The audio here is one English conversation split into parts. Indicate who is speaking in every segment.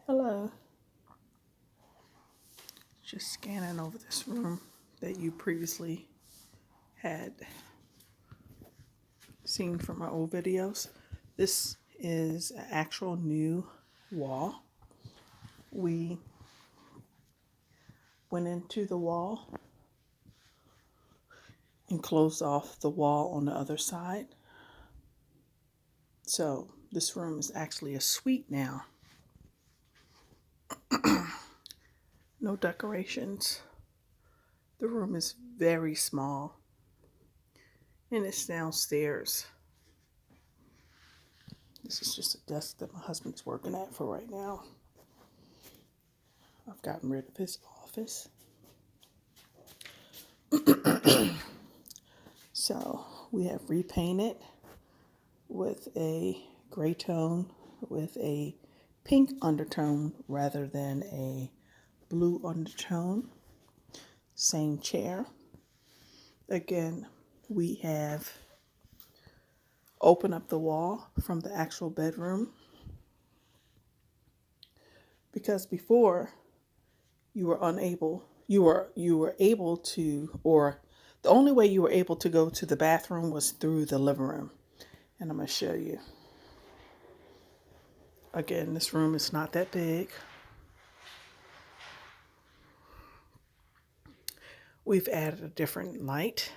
Speaker 1: Hello. Just scanning over this room that you previously had seen from my old videos. This is an actual new wall. We went into the wall and closed off the wall on the other side. So this room is actually a suite now. No decorations. The room is very small and it's downstairs. This is just a desk that my husband's working at for right now. I've gotten rid of his office. So we have repainted with a gray tone with a pink undertone rather than a blue undertone. Same chair. Again, we have opened up the wall from the actual bedroom, because before you were able to, or the only way you were able to go to the bathroom was through the living room. And I'm going to show you. Again, this room is not that big. We've added a different light.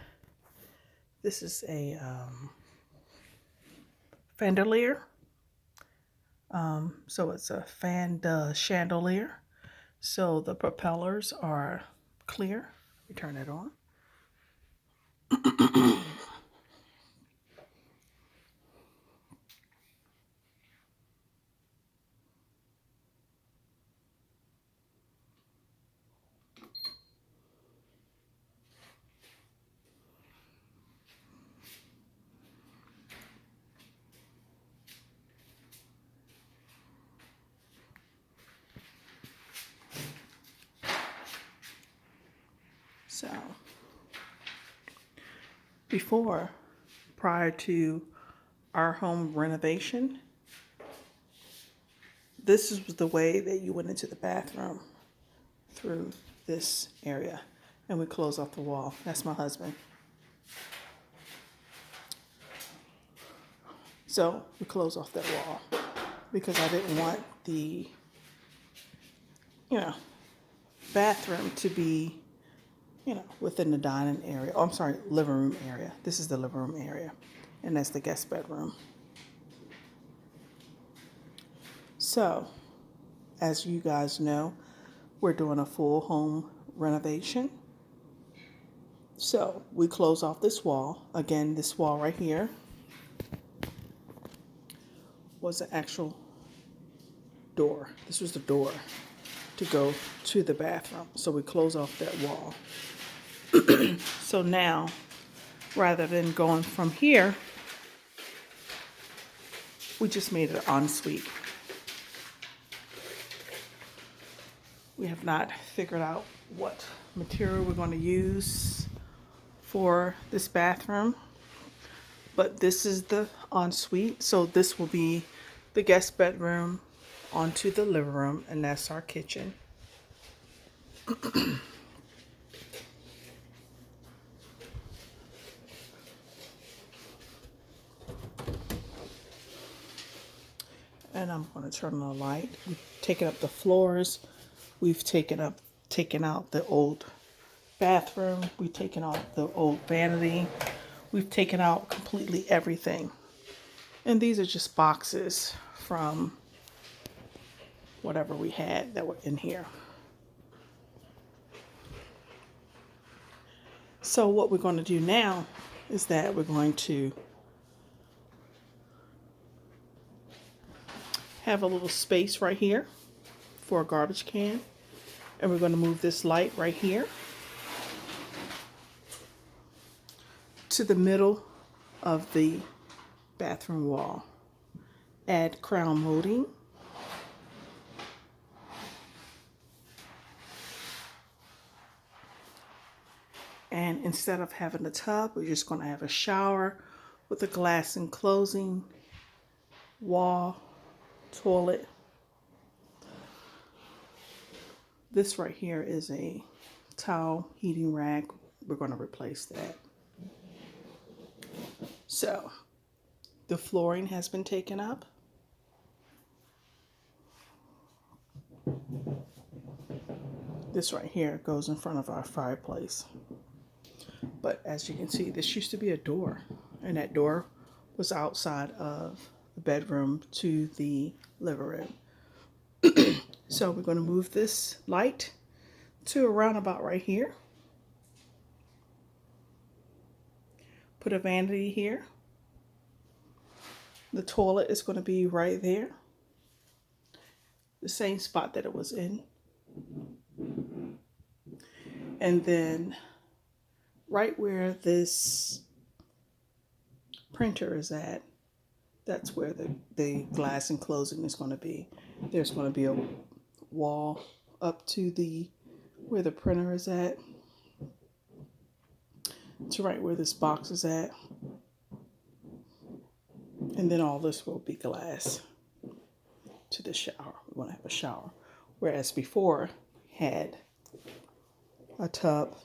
Speaker 1: This is a chandelier. So it's a fan de chandelier. So the propellers are clear. We turn it on. So before, prior to our home renovation, this is the way that you went into the bathroom, through this area. And we close off the wall. That's my husband. So we close off that wall because I didn't want the, bathroom to be, within the dining area. Oh, I'm sorry, living room area. This is the living room area. And that's the guest bedroom. So, as you guys know, we're doing a full home renovation. So we close off this wall. Again, this wall right here was an actual door. This was the door to go to the bathroom. So we close off that wall. So now, rather than going from here, we just made it an ensuite. We have not figured out what material we're going to use for this bathroom, but this is the ensuite. So this will be the guest bedroom onto the living room, and that's our kitchen. And I'm going to turn on the light. We've taken up the floors. We've taken out the old bathroom. We've taken out the old vanity. We've taken out completely everything. And these are just boxes from whatever we had that were in here. So what we're going to do now is that we're going to have a little space right here for a garbage can. And we're going to move this light right here to the middle of the bathroom wall. Add crown molding. And instead of having a tub, we're just going to have a shower with a glass enclosing wall toilet. This right here is a towel heating rack. We're going to replace that. So the flooring has been taken up. This right here goes in front of our fireplace. But as you can see, this used to be a door, and that door was outside of the bedroom to the living room. So we're going to move this light to around about right here. Put a vanity here. The toilet is going to be right there. The same spot that it was in. And then right where this printer is at, that's where the glass enclosing is going to be. There's going to be a wall up to where the printer is at, to right where this box is at. And then all this will be glass to the shower. We want to have a shower. Whereas before had a tub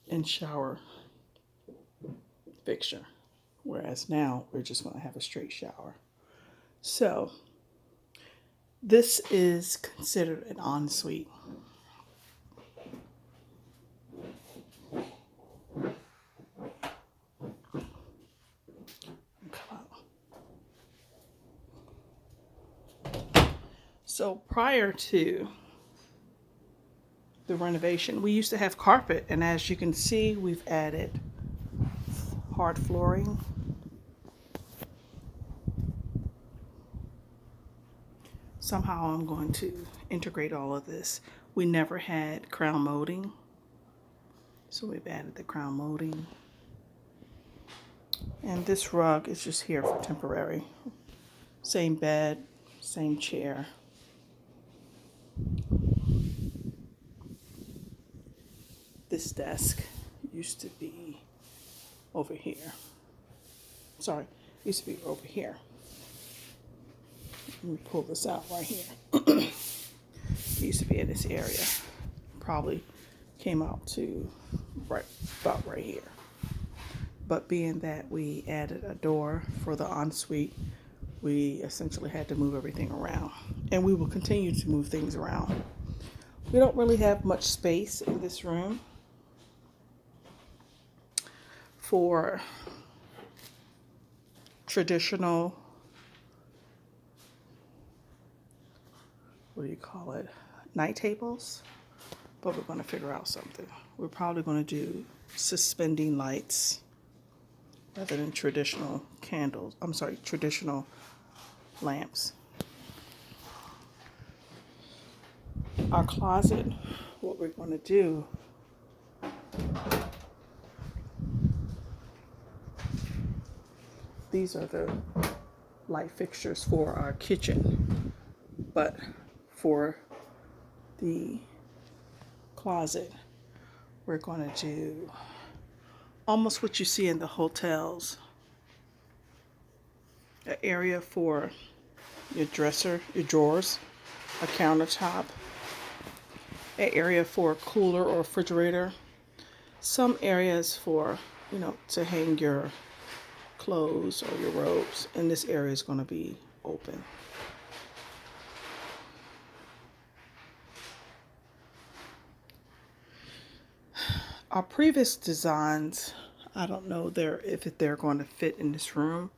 Speaker 1: and shower fixture. Whereas now we're just going to have a straight shower. So this is considered an ensuite. So prior to the renovation, we used to have carpet, and as you can see, we've added hard flooring. Somehow I'm going to integrate all of this. We never had crown molding, so we've added the crown molding. And this rug is just here for temporary. Same bed, same chair. This desk used to be over here. Sorry, used to be over here. Let me pull this out right here. It used to be in this area. Probably came out to about right here. But being that we added a door for the ensuite, we essentially had to move everything around. And we will continue to move things around. We don't really have much space in this room for traditional, what do you call it, night tables, but we're going to figure out something. We're probably going to do suspending lights rather than traditional candles. I'm sorry, traditional lamps. Our closet, what we're going to do, these are the light fixtures for our kitchen, but for the closet, we're going to do almost what you see in the hotels. An area for your dresser, your drawers, a countertop, an area for a cooler or refrigerator, some areas for, to hang your clothes or your robes, and this area is going to be open. Our previous designs, I don't know if they're going to fit in this room,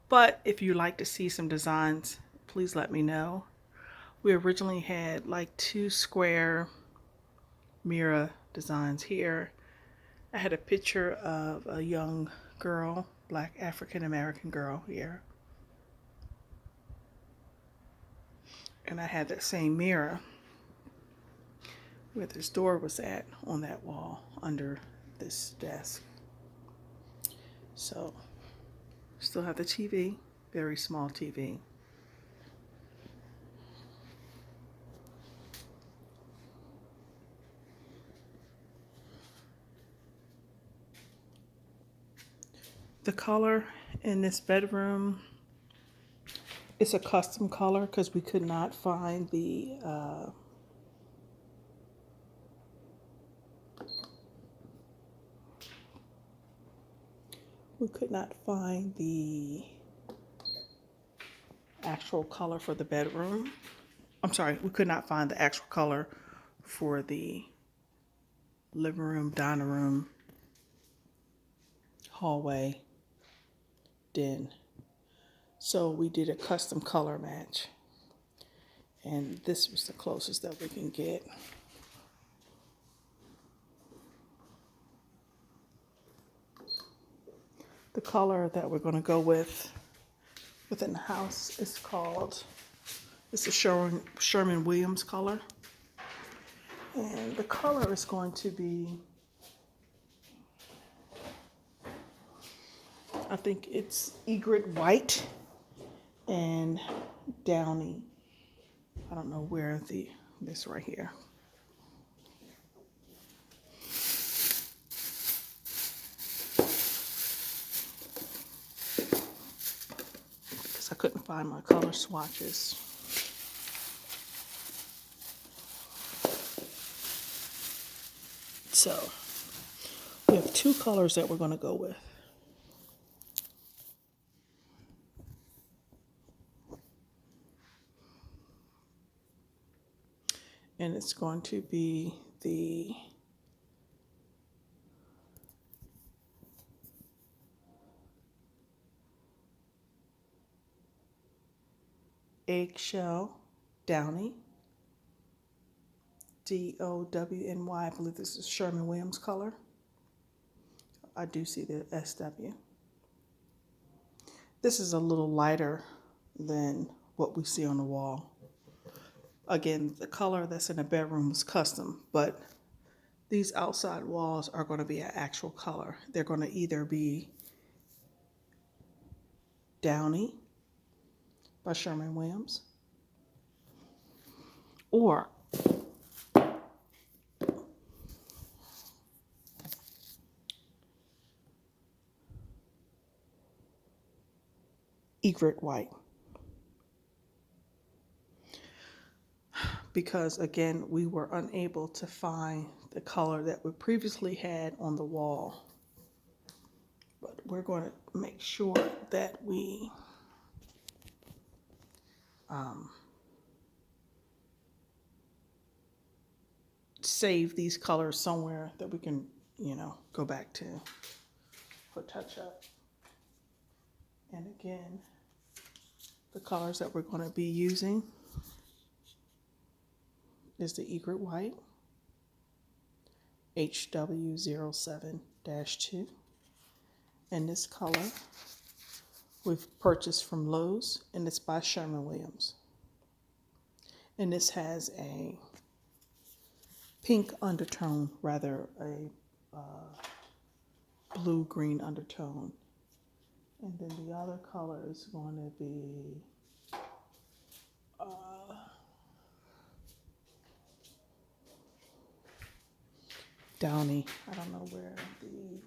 Speaker 1: but if you like to see some designs, please let me know. We originally had like 2 square mirror designs here. I had a picture of a young girl, black African American girl here. And I had that same mirror where this door was at on that wall under this desk. So, still have the TV, very small TV. The color in this bedroom It's a custom color because we could not find the actual color for the bedroom. I'm sorry, we could not find the actual color for the living room, dining room, hallway, den. So we did a custom color match. And this was the closest that we can get. The color that we're going to go with within the house is called, it's a Sherwin-Williams color. And the color is going to be, I think it's egret white and downy. I don't know where this right here. Because I couldn't find my color swatches. So we have two colors that we're going to go with. And it's going to be the eggshell downy, DOWNY. I believe this is Sherwin-Williams color. I do see the SW. This is a little lighter than what we see on the wall. Again, the color that's in the bedroom was custom, but these outside walls are going to be an actual color. They're going to either be Downy by Sherwin-Williams or egret white. Because again, we were unable to find the color that we previously had on the wall. But we're going to make sure that we save these colors somewhere that we can, go back to for touch up. And again, the colors that we're going to be using is the egret white, HW07-2. And this color we've purchased from Lowe's, and it's by Sherwin-Williams. And this has a pink undertone, rather a blue-green undertone. And then the other color is going to be Downy. I don't know where the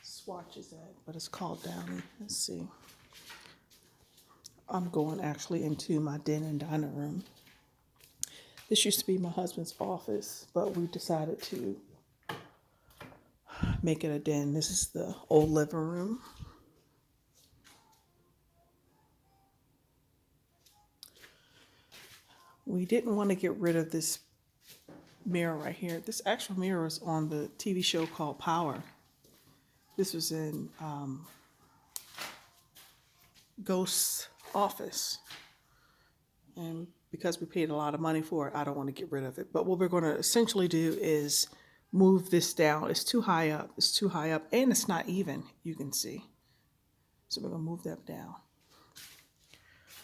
Speaker 1: swatch is at, but it's called Downy. Let's see. I'm going actually into my den and dining room. This used to be my husband's office, but we decided to make it a den. This is the old living room. We didn't want to get rid of this mirror right here. This actual mirror is on the TV show called Power. This was in Ghost's office. And because we paid a lot of money for it, I don't want to get rid of it. But what we're going to essentially do is move this down. It's too high up. It's too high up, and it's not even, you can see. So we're going to move that down.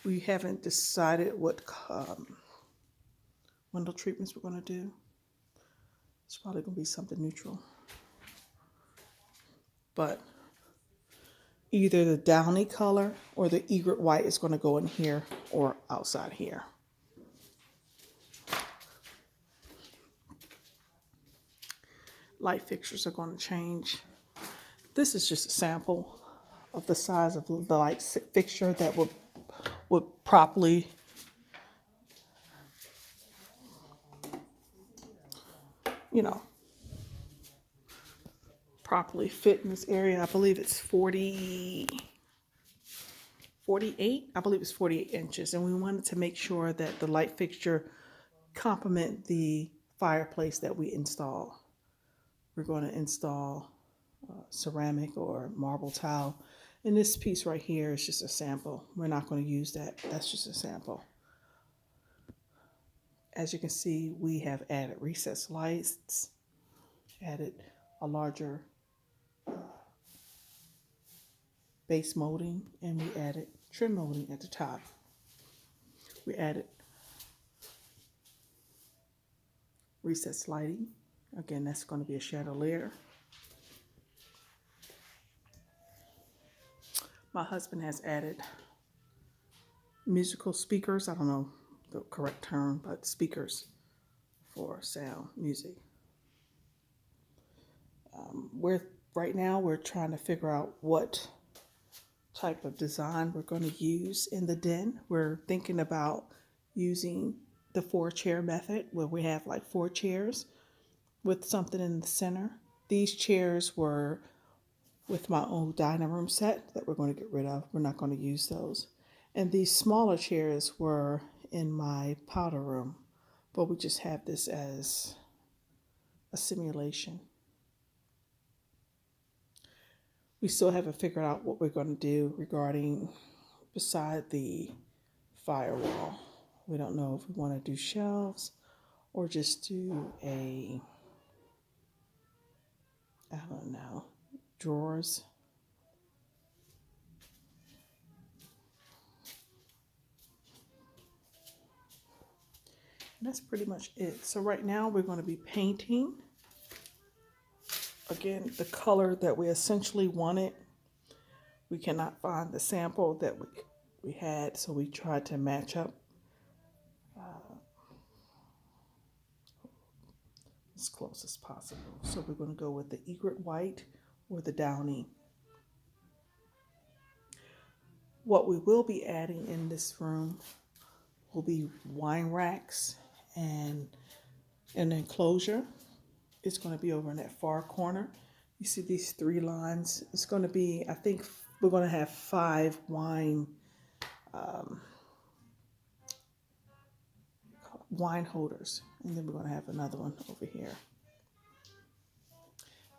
Speaker 1: We haven't decided what window treatments we're going to do. It's probably going to be something neutral. But either the downy color or the egret white is going to go in here or outside here. Light fixtures are going to change. This is just a sample of the size of the light fixture that will would properly properly fit in this area. I believe it's 48, I believe it's 48 inches. And we wanted to make sure that the light fixture complement the fireplace that we install. We're going to install ceramic or marble tile. And this piece right here is just a sample. We're not going to use that. That's just a sample. As you can see, we have added recessed lights, added a larger base molding, and we added trim molding at the top. We added recessed lighting. Again, that's going to be a chandelier. My husband has added musical speakers. I don't know the correct term, but speakers for sound music. Right now we're trying to figure out what type of design we're going to use in the den. We're thinking about using the 4-chair method, where we have like 4 chairs with something in the center. These chairs were with my old dining room set that we're going to get rid of. We're not going to use those. And these smaller chairs were in my powder room, but we just have this as a simulation. We still haven't figured out what we're going to do regarding beside the firewall. We don't know if we want to do shelves or just do I don't know, drawers. And that's pretty much it. So right now we're going to be painting. Again, the color that we essentially wanted. We cannot find the sample that we had, so we tried to match up as close as possible. So we're going to go with the egret white or the downy. What we will be adding in this room will be wine racks and an enclosure. It's going to be over in that far corner. You see these 3 lines. It's going to be, I think we're going to have 5 wine holders. And then we're going to have another one over here.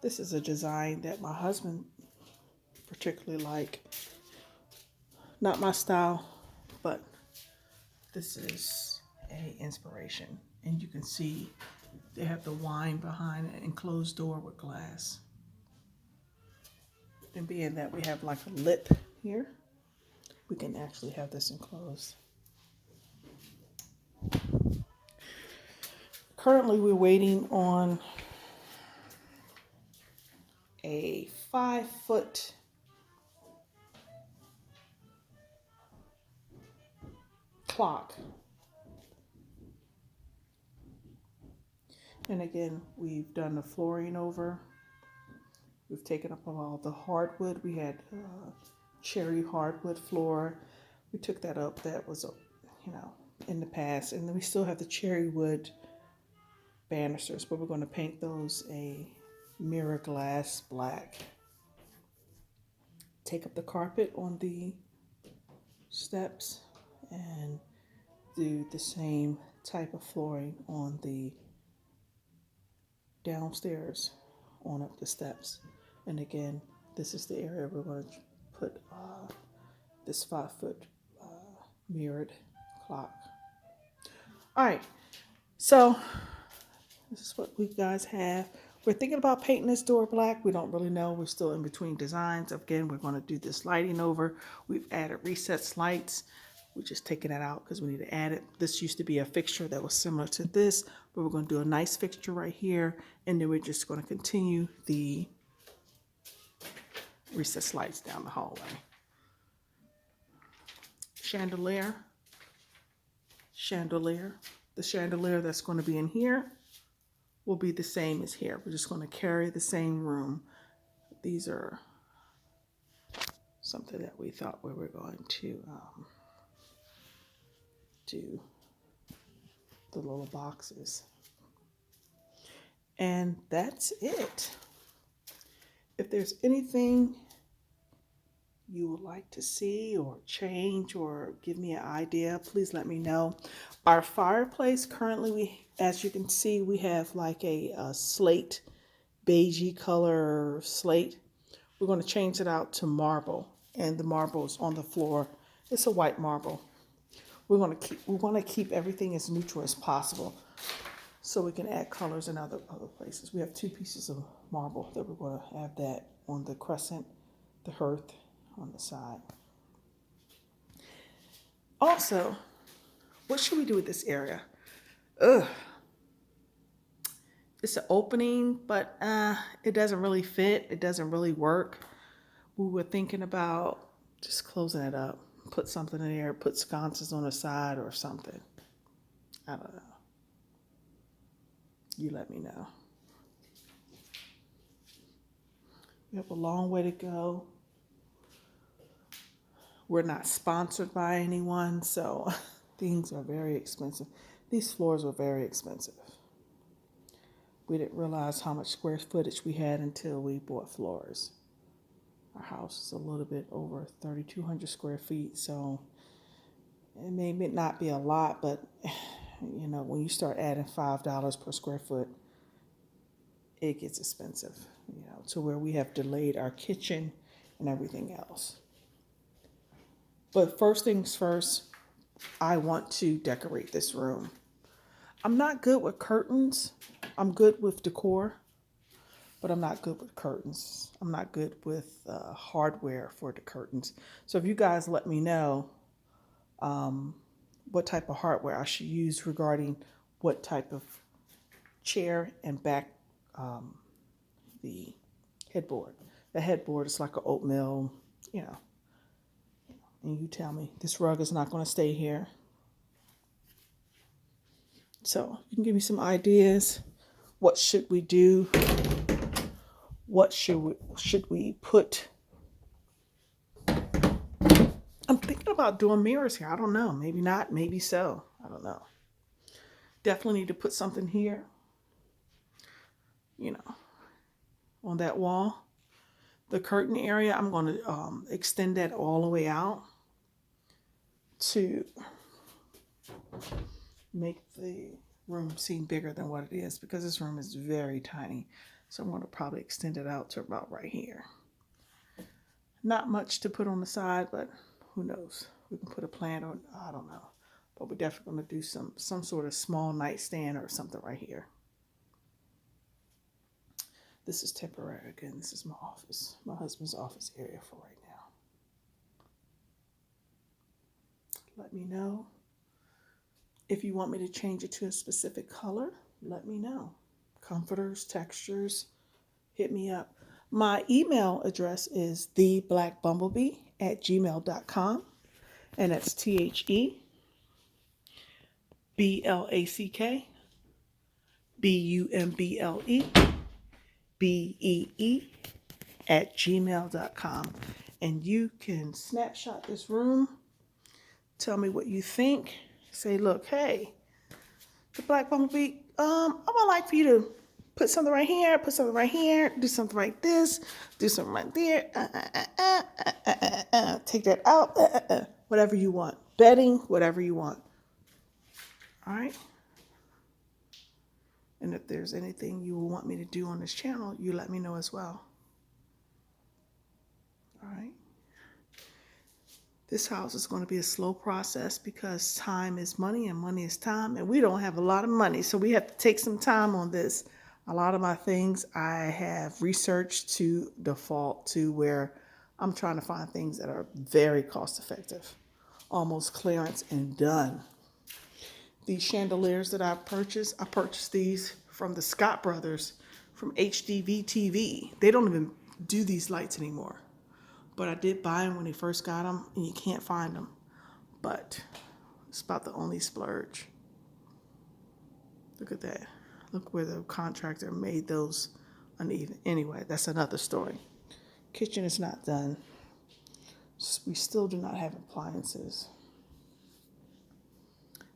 Speaker 1: This is a design that my husband particularly like. Not my style, but this is an inspiration. And you can see they have the wine behind an enclosed door with glass. And being that we have like a lip here, we can actually have this enclosed. Currently, we're waiting on a 5-foot clock. And again, we've done the flooring over. We've taken up all the hardwood. We had cherry hardwood floor. We took that up. That was, in the past. And then we still have the cherry wood banisters, but we're going to paint those a mirror glass black. Take up the carpet on the steps and do the same type of flooring on the downstairs on up the steps. And again, this is the area we're going to put this 5-foot mirrored clock. All right, so this is what we guys have. We're thinking about painting this door black. We don't really know. We're still in between designs. Again, we're going to do this lighting over. We've added recessed lights. We're just taking that out because we need to add it. This used to be a fixture that was similar to this, but we're going to do a nice fixture right here. And then we're just going to continue the recessed lights down the hallway. Chandelier. The chandelier that's going to be in here will be the same as here. We're just going to carry the same room. These are something that we thought we were going to do the little boxes. And that's it. If there's anything you would like to see or change or give me an idea, please let me know. Our fireplace currently, as you can see, we have like a slate, beigey color slate. We're going to change it out to marble, and the marble is on the floor. It's a white marble. We want to keep everything as neutral as possible, so we can add colors in other places. We have 2 pieces of marble that we're going to have that on the crescent, the hearth on the side. Also, what should we do with this area? It's an opening, but it doesn't really fit. It doesn't really work. We were thinking about just closing it up, put something in there, put sconces on the side or something. I don't know. You let me know. We have a long way to go. We're not sponsored by anyone, so things are very expensive. These floors were very expensive. We didn't realize how much square footage we had until we bought floors. Our house is a little bit over 3,200 square feet, so it may not be a lot, but you know, when you start adding $5 per square foot, it gets expensive, you know, to where we have delayed our kitchen and everything else. But first things first, I want to decorate this room. I'm not good with curtains. I'm good with decor, but I'm not good with curtains. I'm not good with hardware for the curtains. So if you guys let me know what type of hardware I should use regarding what type of chair and back the headboard. The headboard is like an oatmeal, you know, and you tell me this rug is not going to stay here. So you can give me some ideas. What should we do? What should we put? I'm thinking about doing mirrors here. I don't know. Maybe not. Maybe so. I don't know. Definitely need to put something here, you know, on that wall. The curtain area, I'm going to extend that all the way out to make the room seem bigger than what it is, because this room is very tiny. So I'm going to probably extend it out to about right here. Not much to put on the side, but who knows? We can put a plant on, I don't know. But we're definitely going to do some sort of small nightstand or something right here. This is temporary. Again, this is my office, my husband's office area for right now. Let me know. If you want me to change it to a specific color, let me know. Comforters, textures, hit me up. My email address is theblackbumblebee@gmail.com, and that's THEBlackBumblebee@gmail.com. And you can snapshot this room. Tell me what you think. Say, look, hey, the Black Bumblebee, I would like for you to put something right here, put something right here, do something like this, do something right there, take that out, whatever you want. Bedding, whatever you want. All right? And if there's anything you want me to do on this channel, you let me know as well. All right? This house is going to be a slow process because time is money and money is time, and we don't have a lot of money, so we have to take some time on this. A lot of my things I have researched to default to where I'm trying to find things that are very cost effective, almost clearance and done. These chandeliers that I purchased these from the Scott brothers from HDV TV. They don't even do these lights anymore. But I did buy them when they first got them, and you can't find them. But it's about the only splurge. Look at that. Look where the contractor made those uneven. Anyway, that's another story. Kitchen is not done. We still do not have appliances.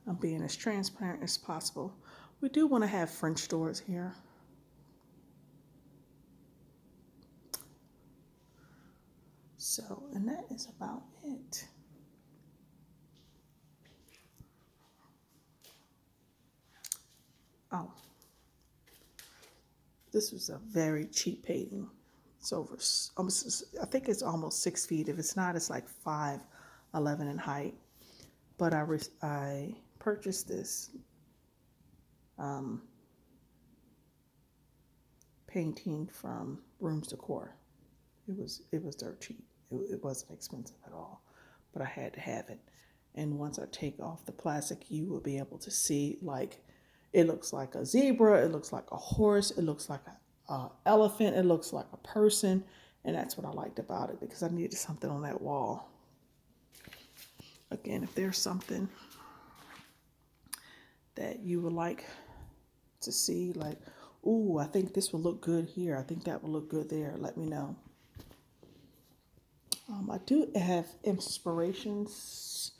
Speaker 1: I'm being as transparent as possible. We do want to have French doors here. So, and that is about it. Oh, this was a very cheap painting. It's over almost, I think it's almost 6 feet. If it's not, it's like 5'11" in height. But I purchased this painting from Rooms Decor. It was dirt cheap. It wasn't expensive at all, but I had to have it. And once I take off the plastic, you will be able to see, like, it looks like a zebra, it looks like a horse, it looks like a elephant, it looks like a person, and that's what I liked about it, because I needed something on that wall. Again, if there's something that you would like to see, like, ooh, I think this will look good here, I think that will look good there, let me know. I do have inspirations.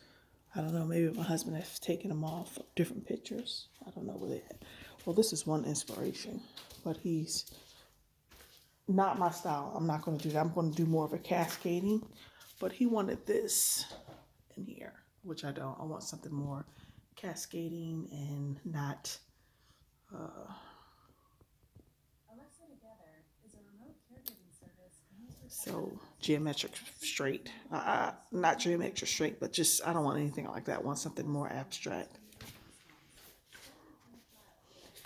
Speaker 1: I don't know, maybe my husband has taken them off of different pictures. I don't know where they at. Well, this is one inspiration, but he's not my style. I'm not going to do that. I'm going to do more of a cascading, but he wanted this in here, which I don't. I want something more cascading and not so geometric straight. Not geometric straight, but just, I don't want anything like that. I want something more abstract.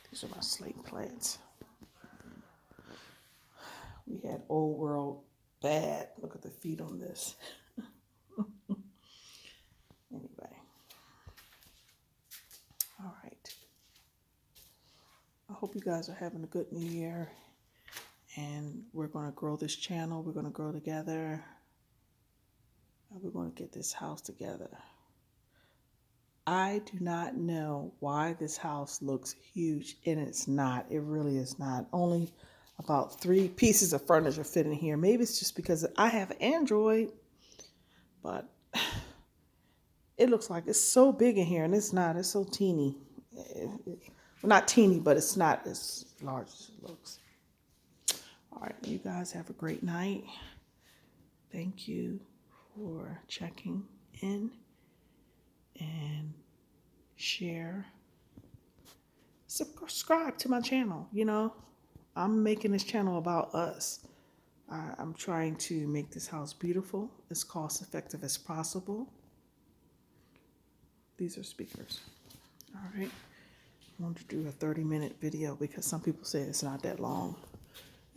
Speaker 1: These are my slate plants. We had Old World bad. Look at the feet on this. Anyway. All right. I hope you guys are having a good new year. And we're going to grow this channel. We're going to grow together. And we're going to get this house together. I do not know why this house looks huge, and it's not. It really is not. Only about 3 pieces of furniture fit in here. Maybe it's just because I have Android, but it looks like it's so big in here, and it's not. It's so teeny. Well, not teeny, but it's not as large as it looks. All right, you guys have a great night. Thank you for checking in and share. Subscribe to my channel. You know, I'm making this channel about us. I'm trying to make this house beautiful, as cost effective as possible. These are speakers. All right. I want to do a 30-minute video because some people say it's not that long.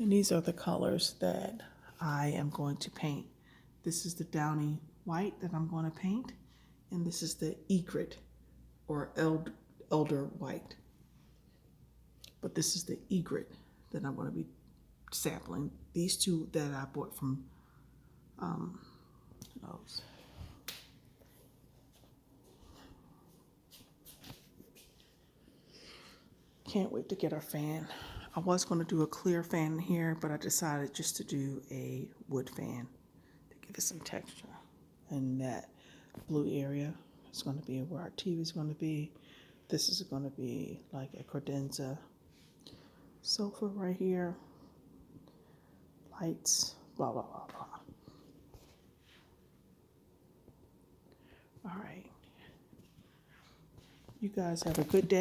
Speaker 1: And these are the colors that I am going to paint. This is the downy white that I'm going to paint. And this is the egret or elder white. But this is the egret that I'm going to be sampling. These two that I bought from Lowe's. Can't wait to get our fan. I was going to do a clear fan here, but I decided just to do a wood fan to give it some texture. And that blue area is going to be where our TV is going to be. This is going to be like a credenza sofa right here. Lights, blah, blah, blah, blah. All right. You guys have a good day.